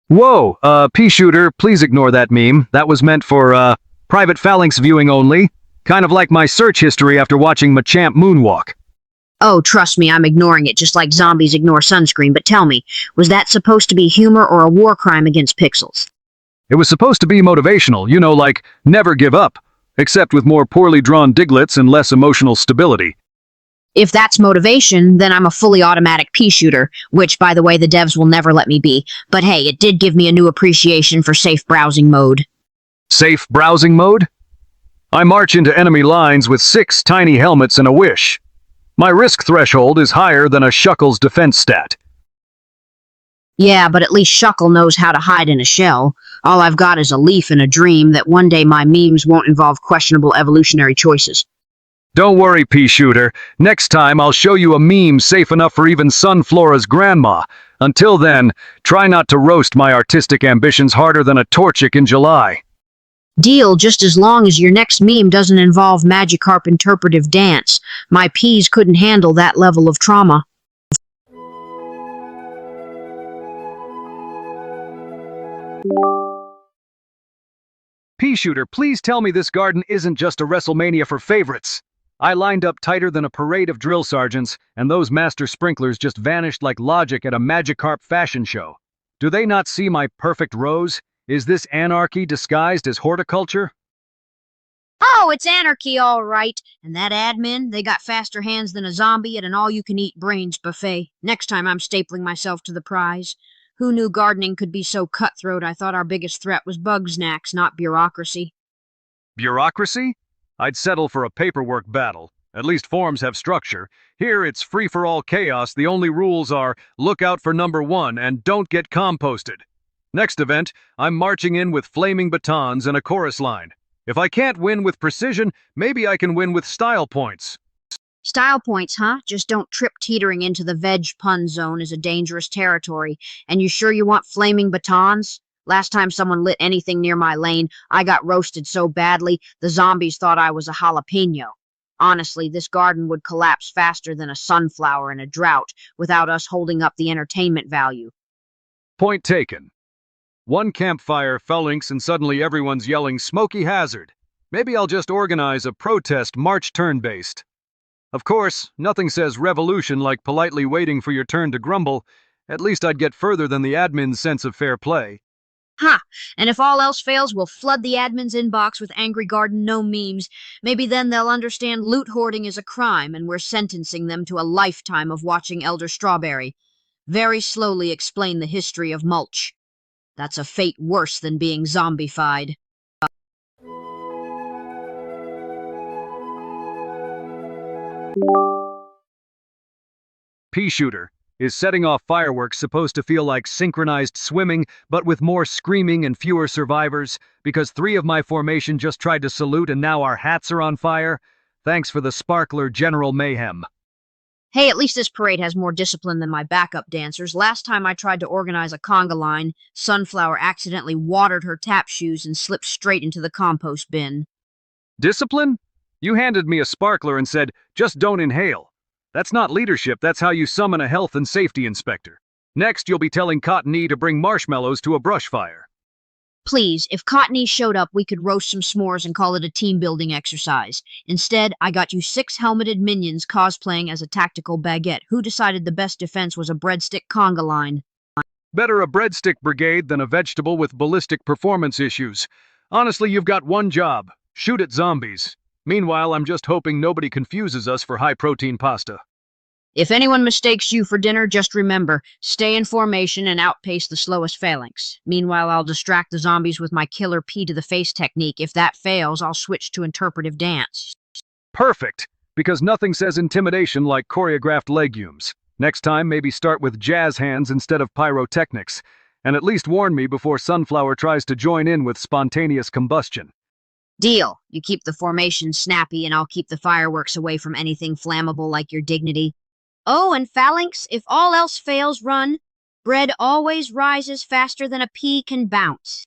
Whoa, Peashooter, please ignore that meme. That was meant for, private falinks viewing only. Kind of like my search history after watching Machamp moonwalk. Oh, trust me, I'm ignoring it just like zombies ignore sunscreen, but tell me, was that supposed to be humor or a war crime against pixels? It was supposed to be motivational, you know, like, never give up. Except with more poorly drawn diglets and less emotional stability. If that's motivation, then I'm a fully automatic Peashooter, which, by the way, the devs will never let me be. But hey, it did give me a new appreciation for safe browsing mode. Safe browsing mode? I march into enemy lines with 6 tiny helmets and a wish. My risk threshold is higher than a Shuckle's defense stat. Yeah, but at least Shuckle knows how to hide in a shell. All I've got is a leaf and a dream that one day my memes won't involve questionable evolutionary choices. Don't worry, Peashooter. Next time I'll show you a meme safe enough for even Sunflora's grandma. Until then, try not to roast my artistic ambitions harder than a Torchic in July. Deal, just as long as your next meme doesn't involve Magikarp interpretive dance. My peas couldn't handle that level of trauma. Peashooter, please tell me this garden isn't just a WrestleMania for favorites. I lined up tighter than a parade of drill sergeants, and those master sprinklers just vanished like logic at a Magikarp fashion show. Do they not see my perfect rows? Is this anarchy disguised as horticulture? Oh, it's anarchy, all right. And that admin, they got faster hands than a zombie at an all-you-can-eat brains buffet. Next time I'm stapling myself to the prize. Who knew gardening could be so cutthroat? I thought our biggest threat was bugsnax, not bureaucracy. Bureaucracy? I'd settle for a paperwork battle. At least forms have structure. Here it's free-for-all chaos. The only rules are look out for number 1 and don't get composted. Next event, I'm marching in with flaming batons and a chorus line. If I can't win with precision, maybe I can win with style points. Style points, huh? Just don't trip teetering into the veg pun zone is a dangerous territory. And you sure you want flaming batons? Last time someone lit anything near my lane, I got roasted so badly, the zombies thought I was a jalapeno. Honestly, this garden would collapse faster than a sunflower in a drought without us holding up the entertainment value. Point taken. One campfire, falinks, and suddenly everyone's yelling Smoky Hazard. Maybe I'll just organize a protest march turn-based. Of course, nothing says revolution like politely waiting for your turn to grumble. At least I'd get further than the admin's sense of fair play. Ha! And if all else fails, we'll flood the admin's inbox with Angry Garden no memes. Maybe then they'll understand loot hoarding is a crime and we're sentencing them to a lifetime of watching Elder Strawberry very slowly explain the history of mulch. That's a fate worse than being zombified. Peashooter. Is setting off fireworks supposed to feel like synchronized swimming, but with more screaming and fewer survivors? Because 3 of my formation just tried to salute and now our hats are on fire? Thanks for the sparkler General Mayhem. Hey, at least this parade has more discipline than my backup dancers. Last time I tried to organize a conga line, Sunflower accidentally watered her tap shoes and slipped straight into the compost bin. Discipline? You handed me a sparkler and said, just don't inhale. That's not leadership, that's how you summon a health and safety inspector. Next, you'll be telling Cottony to bring marshmallows to a brush fire. Please, if Cottony showed up, we could roast some s'mores and call it a team-building exercise. Instead, I got you 6 helmeted minions cosplaying as a tactical baguette. Who decided the best defense was a breadstick conga line? Better a breadstick brigade than a vegetable with ballistic performance issues. Honestly, you've got one job. Shoot at zombies. Meanwhile, I'm just hoping nobody confuses us for high-protein pasta. If anyone mistakes you for dinner, just remember, stay in formation and outpace the slowest phalanx. Meanwhile, I'll distract the zombies with my killer P-to-the-face technique. If that fails, I'll switch to interpretive dance. Perfect, because nothing says intimidation like choreographed legumes. Next time, maybe start with jazz hands instead of pyrotechnics, and at least warn me before Sunflower tries to join in with spontaneous combustion. Deal. You keep the formation snappy and I'll keep the fireworks away from anything flammable like your dignity. Oh, and phalanx, if all else fails, run. Bread always rises faster than a pea can bounce.